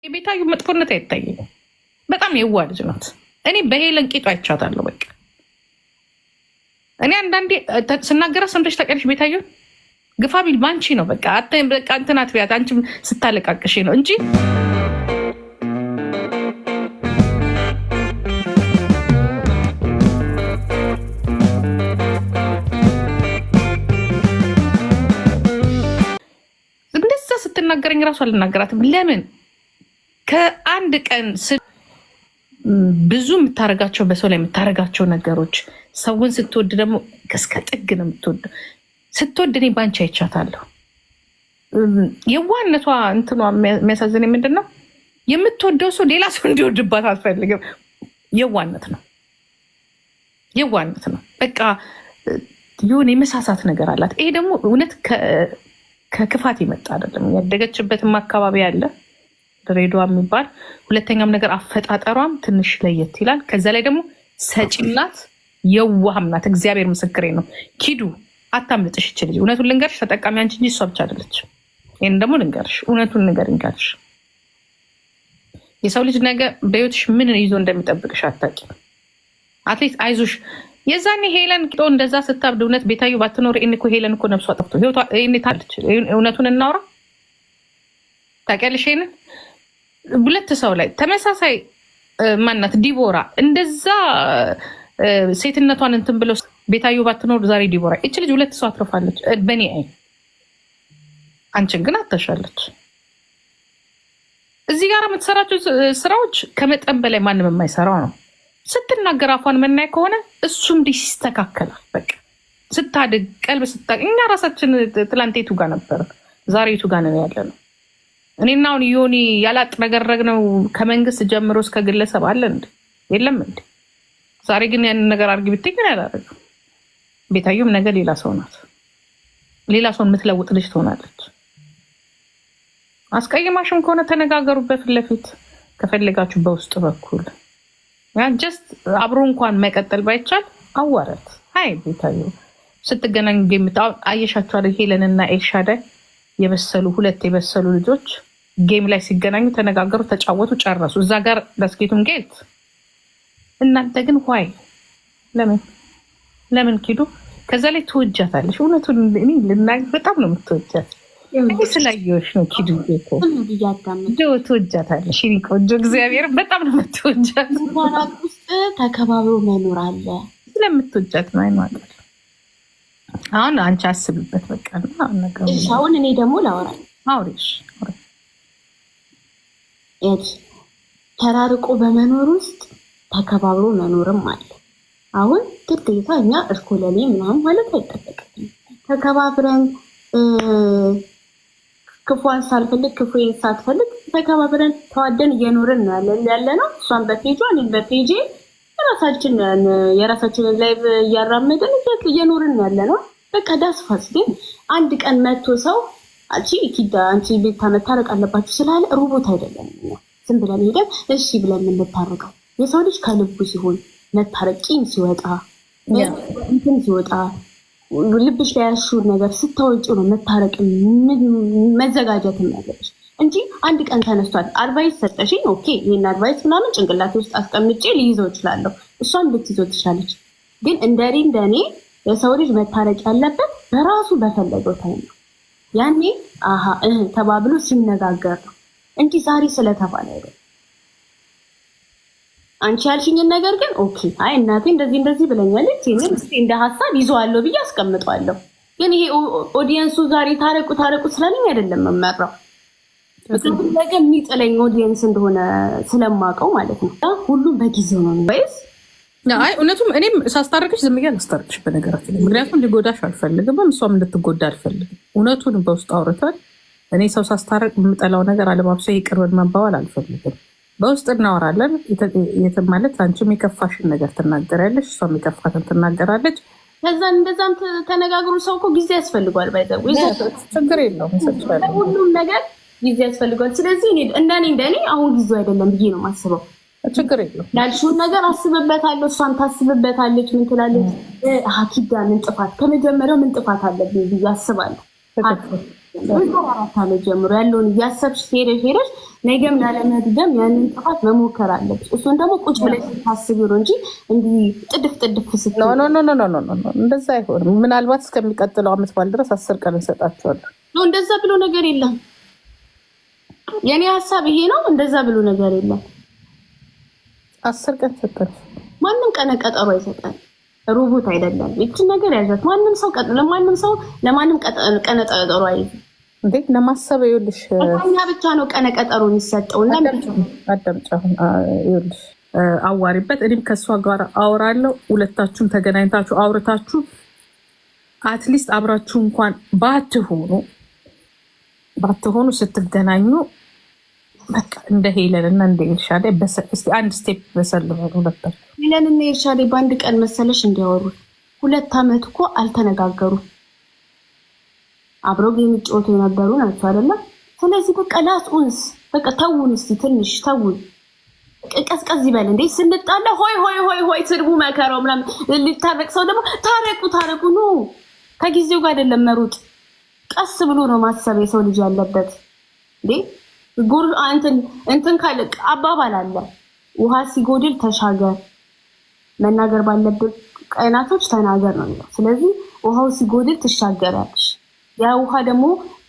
ቤታዩ መጥፎነት አይታየኝም። በጣም የዋ ልጅ ናት። እኔ በሄለን ቂጡ አይቻታለሁ። በቃ እኔ አንዳንዴ ስናገራ ሰምተሽ ታውቂያለሽ? ቤታዩ ግፋ ቢል ባንቺ ነው። በቃ እንትናት ቢያት አንቺ ስታለቃቅሽ ነው እንጂ እንደዛ ስትናገረኝ ራሱ አልናገራትም። ለምን ከአንድ ቀን ብዙ የምታረጋቸው በሰው ላይ የምታረጋቸው ነገሮች ሰውን ስትወድ ደግሞ እስከ ጥግ ነው የምትወድ። ስትወድ እኔ ባንቺ አይቻታለሁ። የዋነቷ እንትኗ የሚያሳዝን ምንድን ነው? የምትወደው ሰው ሌላ ሰው እንዲወድባት አትፈልግም። የዋነት ነው በቃ የሆነ የመሳሳት ነገር አላት። ይሄ ደግሞ እውነት ከክፋት የመጣ አይደለም። ያደገችበትም አካባቢ አለ ድሬዳዋ የሚባል። ሁለተኛም ነገር አፈጣጠሯም ትንሽ ለየት ይላል። ከዛ ላይ ደግሞ ሰጪናት፣ የዋህም ናት። እግዚአብሔር ምስክሬ ነው። ኪዱ አታምልጥሽ ይችል። እውነቱን ልንገርሽ፣ ተጠቃሚ አንቺ እንጂ እሷ ብቻ አይደለች። ይህን ደግሞ ልንገርሽ፣ እውነቱን ንገርሽ። የሰው ልጅ ነገ በህይወትሽ ምን ይዞ እንደሚጠብቅሽ አታውቂም። አትሊስት አይዞሽ። የዛኔ ሄለን ቂጦ እንደዛ ስታብድ እውነት ቤታዩ ባትኖር እኮ ሄለን እኮ ነብሷ ጠፍቶ ታለች። እውነቱን እናውራ። ታውቂያለሽ ይሄንን ሁለት ሰው ላይ ተመሳሳይ ማናት ዲቦራ እንደዛ ሴትነቷን እንትን ብለው ቤታዩ ባትኖር ዛሬ ዲቦራ እች ልጅ ሁለት ሰው አትረፋለች በእኔ አይን። አንቺን ግን አታሻለች። እዚህ ጋር የምትሰራቸው ስራዎች ከመጠን በላይ ማንም የማይሰራው ነው። ስትናገር አፏን መናይ ከሆነ እሱም ዲሽ ይስተካከላል። በቃ ስታድግ ቀልብ እኛ ራሳችን ትላንቴቱ ጋር ነበር፣ ዛሬቱ ጋር ነው ያለ ነው። እኔና አሁን ዮኒ ያላጥረገረግ ነው ከመንግስት ጀምሮ እስከ ግለሰብ አለ እንዴ? የለም እንዴ? ዛሬ ግን ያንን ነገር አድርጊ ብትይ ግን ያላደረገው። ቤታዩም ነገር ሌላ ሰው ናት። ሌላ ሰው የምትለውጥ ልጅ ትሆናለች። አስቀይማሽም ከሆነ ተነጋገሩበት ፊት ለፊት፣ ከፈለጋችሁ በውስጥ በኩል ጀስት አብሮ እንኳን መቀጠል ባይቻል አዋረት። አይ ቤታዩ ስትገናኙ የምታው አየሻቸዋል። ሄለንና ኤልሻዳይ የበሰሉ ሁለት የበሰሉ ልጆች ጌም ላይ ሲገናኙ ተነጋገሩ፣ ተጫወቱ፣ ጨረሱ። እዛ ጋር ለስኬቱን ጌት። እናንተ ግን ሆይ ለምን ኪዱ ከዛ ላይ ትወጃታለሽ? እውነቱን እኔ ልናገር በጣም ነው የምትወጃት። ስላየሁሽ ነው ኪዱ ትወጃታለሽ። ቆንጆ እግዚአብሔር በጣም ነው የምትወጃት። ውስጥ ተከባብሮ መኖር አለ ስለምትወጃት ነው አይማቀል። አሁን አንቺ አስብበት በቃ አሁን እኔ ደግሞ ላወራ አውሪሽ ተራርቆ በመኖር ውስጥ ተከባብሮ መኖርም አለ። አሁን ግዴታ እኛ እርኮለሌ ምናምን ማለት አይጠበቅም። ተከባብረን ክፉን ሳልፈልግ ክፉን ሳትፈልግ ተከባብረን ተዋደን እየኖርን ያለ ነው። እሷን በፔጇ እኔም በፔጄ የራሳችንን ላይቭ እያራመድን እየኖርን ያለ ነው። በቃ ዳስፋስ ግን አንድ ቀን መጥቶ ሰው አንቺ ቤታ መታረቅ አለባችሁ ስላለ ሮቦት አይደለም። ዝም ብለን ሄደን እሺ ብለን የምንታረቀው የሰው ልጅ ከልቡ ሲሆን መታረቂም ሲወጣ እንትን ሲወጣ ልብሽ ላይ ያሹር ነገር ስታወጪው ነው መታረቅ መዘጋጀት ያለብሽ እንጂ አንድ ቀን ተነስቷል አድቫይስ ሰጠሽኝ፣ ኦኬ ይሄን አድቫይስ ምናምን ጭንቅላቴ ውስጥ አስቀምጬ ልይዘው እችላለሁ፣ እሷን ልትይዘው ትችላለች። ግን እንደኔ የሰው ልጅ መታረቅ ያለበት በራሱ በፈለገው ታይም ነው። ያኔ ተባብሎ ሲነጋገር ነው እንጂ ዛሬ ስለተባለ አይደለም። አንቺ ያልሽኝን ነገር ግን ኦኬ አይ እናቴ እንደዚህ ብለኛለች ይሄን እንደ ሐሳብ ይዘዋለሁ ብዬ አስቀምጠዋለሁ። ግን ይሄ ኦዲየንሱ ዛሬ ታረቁ ስላለኝ አይደለም መመራው ነገር የሚጥለኝ ኦዲየንስ እንደሆነ ስለማውቀው ማለት ነው። ሁሉም በጊዜው ነው ወይስ? አይ እውነቱም እኔም ሳስታረቅሽ ዝም ብዬ አላስታረቅሽ በነገራችን ላይ፣ ምክንያቱም ሊጎዳሽ አልፈልግም፣ እሷም እንድትጎዳ አልፈልግም። እውነቱን በውስጥ አውርተን እኔ ሰው ሳስታረቅ የምጠላው ነገር አለማብሰ ይቅርብን መባባል አልፈልግም። በውስጥ እናወራለን። ማለት አንቺም የከፋሽን ነገር ትናገራለች፣ እሷም የከፋትን ትናገራለች። ከዛን እንደዛም ተነጋግሩ። ሰው እኮ ጊዜ ያስፈልገዋል። ባይዘው ችግር የለውም ሁሉም ነገር ጊዜ ያስፈልገዋል። ስለዚህ እንደኔ አሁን ጊዜው አይደለም ብዬ ነው የማስበው። ችግር የለውም ያልሽውን ነገር አስብበታለሁ፣ እሷም ታስብበታለች። ምን ትላለች? ኪዳ ምን ጥፋት ከመጀመሪያው ምን ጥፋት አለብኝ ብዬ አስባለሁ። ከ14 ዓመት ጀምሮ ያለውን እያሰብሽ ሄደሽ ነገም ላለመድገም ያንን ጥፋት መሞከር አለብሽ። እሱን ደግሞ ቁጭ ብለሽ ታስቢ ነው እንጂ እንዲህ ጥድፍ ስትል ኖ እንደዛ አይሆንም። ምናልባት እስከሚቀጥለው ዓመት ባል ድረስ 10 ቀን እንሰጣቸዋለን። እንደዛ ብሎ ነገር የለም። የኔ ሀሳብ ይሄ ነው። እንደዛ ብሎ ነገር የለም። 10 ቀን ሰጠን። ማንም ቀነ ቀጠሮ አይሰጠን። ሮቦት አይደለም። እቺን ነገር ያዛት። ለማንም ቀነ ቀጠሮ አይይዝም። እንዴት ለማሰብ ይኸውልሽ፣ እኛ ብቻ ነው ቀነ ቀጠሮ የሚሰጠው። እና አዳምጫውን ይኸውልሽ፣ አዋሪበት። እኔም ከእሷ ጋር አወራለሁ። ሁለታችሁም ተገናኝታችሁ አውርታችሁ አትሊስት አብራችሁ እንኳን ባትሆኑ ስትገናኙ በቃ እንደ ሄለን እና እንደ ኤልሻዳይ አንድ ስቴፕ በሰልመ ሁለታችሁ። ሄለን እና ኤልሻዳይ በአንድ ቀን መሰለሽ እንዲያወሩ 2 ዓመት እኮ አልተነጋገሩም። አብረው የሚጫወቱ የነበሩ ናቸው አይደለ? ስለዚህ በቃ ላስኡንስ በቃ ተውን፣ እስቲ ትንሽ ተውን፣ ቀዝቀዝ ይበል እንዴ። ስንጣላ ሆይ ስድቡ መከራው ምናምን ሊታረቅ ሰው ደግሞ ታረቁ ነው። ከጊዜው ጋር አይደለም መሩጥ፣ ቀስ ብሎ ነው ማሰብ የሰው ልጅ ያለበት እንዴ። ጉር እንትን ካለ አባባል አለ፣ ውሃ ሲጎድል ተሻገር፣ መናገር ባለበት ቀናቶች ተናገር ነው የሚለው። ስለዚህ ውሃው ሲጎድል ትሻገራለሽ። ያ ውሃ ደግሞ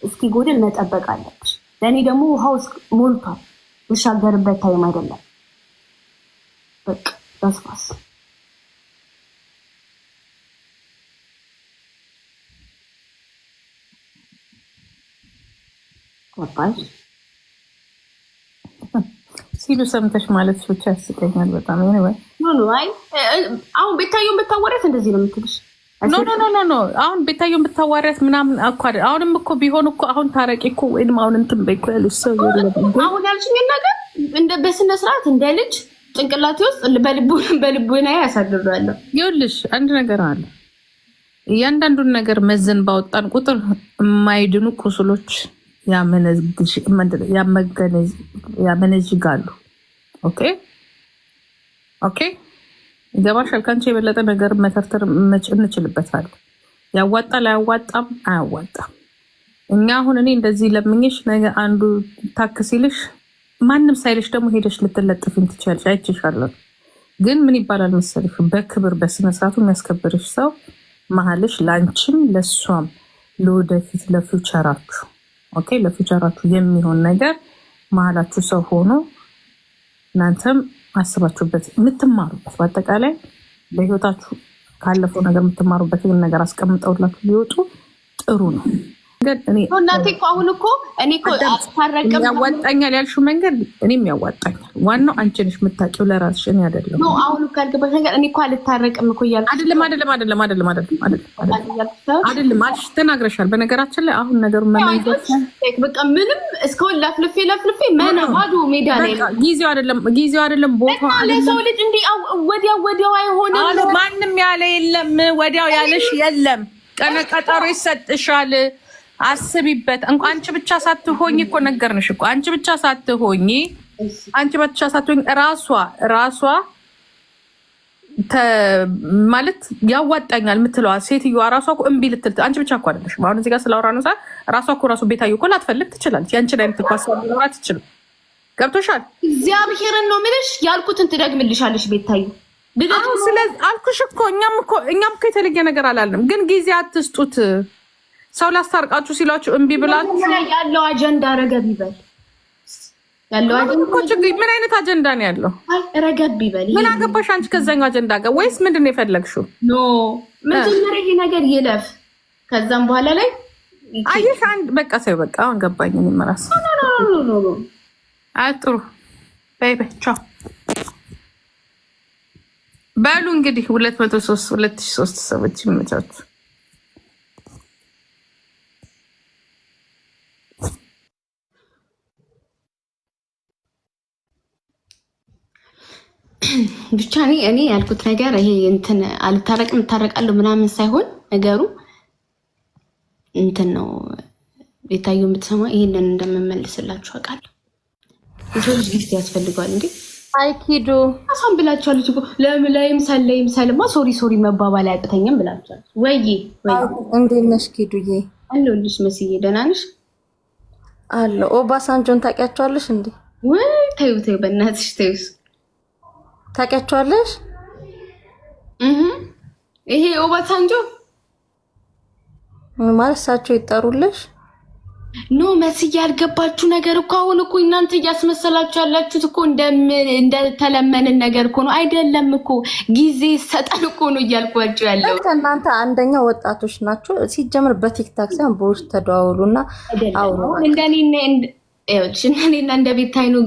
እስኪጎድል መጠበቅ አለብሽ። ለእኔ ደግሞ ውሃው ሞልቷል፣ ትሻገርበት ታይም አይደለም። በቃ ተስፋስ ከባድ ሲሉ ሰምተሽ ማለት ብቻ ያስቀኛል በጣም። ወይ አይ አሁን ቤታየውን ብታወሪያት እንደዚህ ነው የምትልሽ። ኖ አሁን ቤታየውን ብታወሪያት ምናምን እኮ አሁንም እኮ ቢሆን እኮ አሁን ታረቂ እኮ ወይም አሁን እንትን በይ እኮ ያለሽ ሰው የለም። አሁን ያልሽኝ ነገር እንደ በስነ ስርዓት እንደ ልጅ ጭንቅላቴ ውስጥ በልቡና ያሳድራለሁ። ይኸውልሽ አንድ ነገር አለ። እያንዳንዱን ነገር መዘን ባወጣን ቁጥር የማይድኑ ቁስሎች ያመነዥጋሉ። ኦኬ ይገባሻል። ከአንቺ የበለጠ ነገር መተርተር እንችልበታለን። ያዋጣል አያዋጣም አያዋጣም። እኛ አሁን እኔ እንደዚህ ለምኝሽ ነገ አንዱ ታክሲልሽ ማንም ሳይልሽ ደግሞ ሄደሽ ልትለጥፊም ትችያለሽ። አይችሻለሁ። ግን ምን ይባላል መሰለሽ፣ በክብር በስነስርዓቱ የሚያስከብርሽ ሰው መሀልሽ ለአንቺም ለእሷም ለወደፊት ለፊውቸራችሁ ለፊውቸራችሁ የሚሆን ነገር መሀላችሁ ሰው ሆኖ እናንተም አስባችሁበት የምትማሩበት በአጠቃላይ በህይወታችሁ ካለፈው ነገር የምትማሩበት ነገር አስቀምጠውላችሁ ሊወጡ ጥሩ ነው። እናቴ እኮ አሁን እኮ እኔ እኮ አታረቅም ያዋጣኛል ያልሽው መንገድ እኔም ያዋጣኛል። ዋናው አንቺ ነሽ የምታውቂው ለራስሽ፣ እኔ አይደለም። አሁን እኮ ያልገባሽ ነገር እኔ እኮ አልታረቅም እኮ እያልኩ አይደለም አልሽ፣ ተናግረሻል። በነገራችን ላይ አሁን ነገሩ በቃ ምንም እስካሁን ለፍልፌ ባዶ ሜዳ ላይ ጊዜው አይደለም ቦታው አይደለም። ሰው ልጅ እንዲህ ወዲያው አይሆንም። ማንም ያለ የለም፣ ወዲያው ያለሽ የለም። ቀነ ቀጠሮ ይሰጥሻል። አስቢበት። አንቺ ብቻ ሳትሆኝ እኮ ነገርንሽ እኮ አንቺ ብቻ ሳትሆኝ ራሷ ማለት ያዋጣኛል የምትለዋ ሴትዮዋ ራሷ እኮ እምቢ ልትል አንቺ ብቻ እኮ አይደለሽም። አሁን እዚህ ጋር ስላወራ ነው ራሷ እኮ ራሱ ቤታዩ እኮ ላትፈልግ ትችላለች። ያንቺን አይነት እኮ ሀሳብ ሊኖራት ይችላል። ገብቶሻል? እግዚአብሔርን ነው የምልሽ። ያልኩትን ትደግምልሻለሽ ቤታዩ። ስለዚህ አልኩሽ እኮ እኛም እኮ የተለየ ነገር አላለም። ግን ጊዜ አትስጡት። ሰው ላስታርቃችሁ ሲሏችሁ እምቢ ብላችሁ ያለው አጀንዳ ረገብ ይበል። ያለው አጀንዳ ምን አይነት አጀንዳ ነው ያለው? ረገብ ይበል። ምን አገባሽ አንቺ ከዛኛው አጀንዳ ጋር? ወይስ ምንድን ነው የፈለግሽው? ኖ መጀመሪያ ይሄ ነገር ይለፍ፣ ከዛም በኋላ ላይ አየሽ። አንድ በቃ ሰው በቃ አሁን ገባኝ። እራስ ጥሩ በይ ቻው በሉ። እንግዲህ 2003 ሰዎች ይመቻችሁ። ብቻ እኔ ያልኩት ነገር ይሄ እንትን አልታረቅም እታረቃለሁ ምናምን ሳይሆን ነገሩ እንትን ነው። ቤታዩ የምትሰማ ይሄንን እንደምመልስላችሁ አውቃለሁ። የሰው ልጅ ጊዜ ያስፈልገዋል እንዴ? አይኪዱ አሳም ብላችኋለች እኮ ለምላይም ሰልማ ሶሪ መባባል አያቅተኝም ብላችኋለች። ወይ እንዴት ነሽ ኪዱዬ? አለሁልሽ መስዬ፣ ደህና ነሽ? አለ ኦባሳንጆን ታውቂያቸዋለሽ እንዴ? ወይ ተይው ተይው፣ በእናትሽ ተይው። ታውቂያቸዋለሽ? ይሄ ኦባሳንጆ ማለት እሳቸው ይጠሩልሽ? ኖ መስዬ፣ ያልገባችሁ ነገር እኮ አሁን እኮ እናንተ እያስመሰላችሁ ያላችሁት እኮ እንደተለመንን ነገር እኮ ነው። አይደለም እኮ ጊዜ ሰጠን እኮ ነው እያልኳችሁ ያለው። እናንተ አንደኛ ወጣቶች ናቸው ሲጀምር፣ በቲክታክ ሳይሆን በውስጥ ተደዋውሉና አውሩ። እንደኔ እኔና እንደ ቤታይ ነው።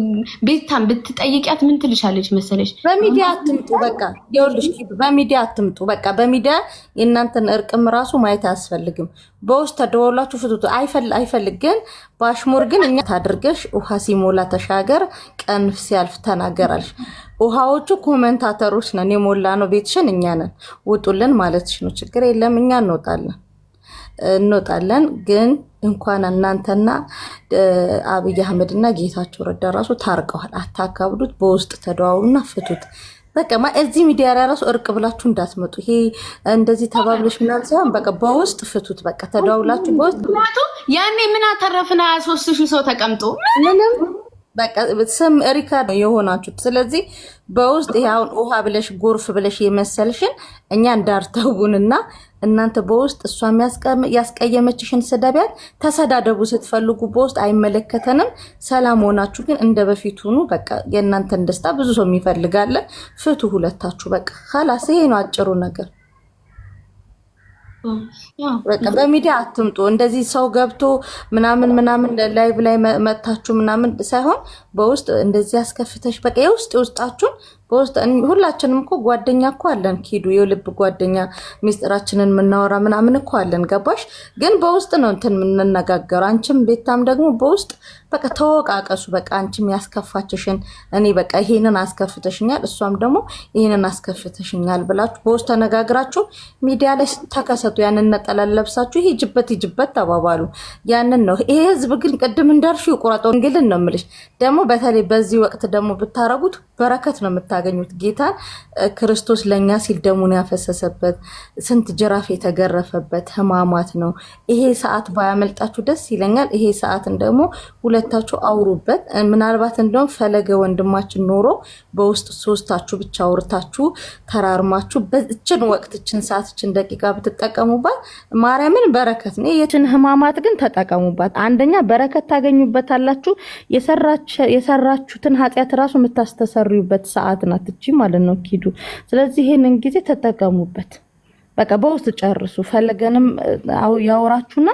ቤታን ብትጠይቂያት ምን ትልሻለች መሰለሽ? በሚዲያ አትምጡ በቃ። ይኸውልሽ በሚዲያ አትምጡ በቃ። በሚዲያ የእናንተን እርቅም ራሱ ማየት አያስፈልግም። በውስጥ ተደዋውላችሁ ፍቱት። አይፈልግ ግን በአሽሙር ግን እኛ ታድርገሽ ውሃ ሲሞላ ተሻገር፣ ቀን ሲያልፍ ተናገራልሽ። ውሃዎቹ ኮመንታተሮች ነን። የሞላ ነው ቤትሽን እኛ ነን ውጡልን ማለትሽ ነው። ችግር የለም እኛ እንወጣለን። ግን እንኳን እናንተና አብይ አህመድና ጌታቸው ረዳ ራሱ ታርቀዋል። አታካብዱት። በውስጥ ተደዋውሉና ፍቱት በቃ። እዚህ ሚዲያ ላይ ራሱ እርቅ ብላችሁ እንዳትመጡ። ይሄ እንደዚህ ተባብለሽ ምናምን ሳይሆን በቃ በውስጥ ፍቱት በቃ። ተደዋውላችሁ በውስጥ ያኔ ምን አተረፍን? 23,000 ሰው ተቀምጦ ምንም በቃ ስም ሪካርድ የሆናችሁት። ስለዚህ በውስጥ ይሄ አሁን ውሃ ብለሽ ጎርፍ ብለሽ የመሰልሽን እኛ እንዳርተውንና እናንተ በውስጥ እሷም ያስቀየመችሽን ስደቢያት ተሰዳደቡ ስትፈልጉ። በውስጥ አይመለከተንም። ሰላም ሆናችሁ ግን እንደ በፊቱኑ በቃ። የእናንተን ደስታ ብዙ ሰው የሚፈልጋለ። ፍቱ ሁለታችሁ በቃ። ኸላስ ይሄ ነው አጭሩ ነገር። በቃ በሚዲያ አትምጡ። እንደዚህ ሰው ገብቶ ምናምን ላይቭ ላይ መታችሁ ምናምን ሳይሆን በውስጥ እንደዚህ አስከፍተሽ በቃ የውስጣችሁን በውስጥ። ሁላችንም እኮ ጓደኛ እኮ አለን፣ ኪዱ የልብ ጓደኛ ሚስጥራችንን የምናወራ ምናምን እኮ አለን። ገባሽ? ግን በውስጥ ነው እንትን የምንነጋገረው። አንቺም ቤታም ደግሞ በውስጥ በቃ ተወቃቀሱ በቃ። አንቺም ያስከፋችሽን እኔ በቃ ይሄንን አስከፍተሽኛል፣ እሷም ደግሞ ይሄንን አስከፍተሽኛል ብላችሁ በውስጥ ተነጋግራችሁ ሚዲያ ላይ ተከሰቱ። ያንን ነጠላ ለብሳችሁ ሂጅበት ተባባሉ። ያንን ነው ይሄ ህዝብ ግን ቅድም እንዳልሽው ቁራጦ እንግልን ነው የምልሽ። ደግሞ በተለይ በዚህ ወቅት ደግሞ ብታረጉት በረከት ነው የምታገኙት። ጌታን ክርስቶስ ለኛ ሲል ደሙን ያፈሰሰበት ስንት ጅራፍ የተገረፈበት ህማማት ነው። ይሄ ሰዓት ባያመልጣችሁ ደስ ይለኛል። ይሄ ሰዓትን ደግሞ ሁለታችሁ አውሩበት። ምናልባት እንደውም ፈለገ ወንድማችን ኖሮ በውስጥ ሶስታችሁ ብቻ አውርታችሁ ተራርማችሁ በእችን ወቅት እችን ሰዓት እችን ደቂቃ ብትጠቀሙባት ማርያምን በረከት ነው። የትን ህማማት ግን ተጠቀሙባት። አንደኛ በረከት ታገኙበታላችሁ። የሰራችሁትን ኃጢአት ራሱ የምታስተሰርዩበት ሰዓት ናት እቺ ማለት ነው ኪዱ። ስለዚህ ይሄንን ጊዜ ተጠቀሙበት በቃ። በውስጥ ጨርሱ። ፈለገንም ያወራችሁና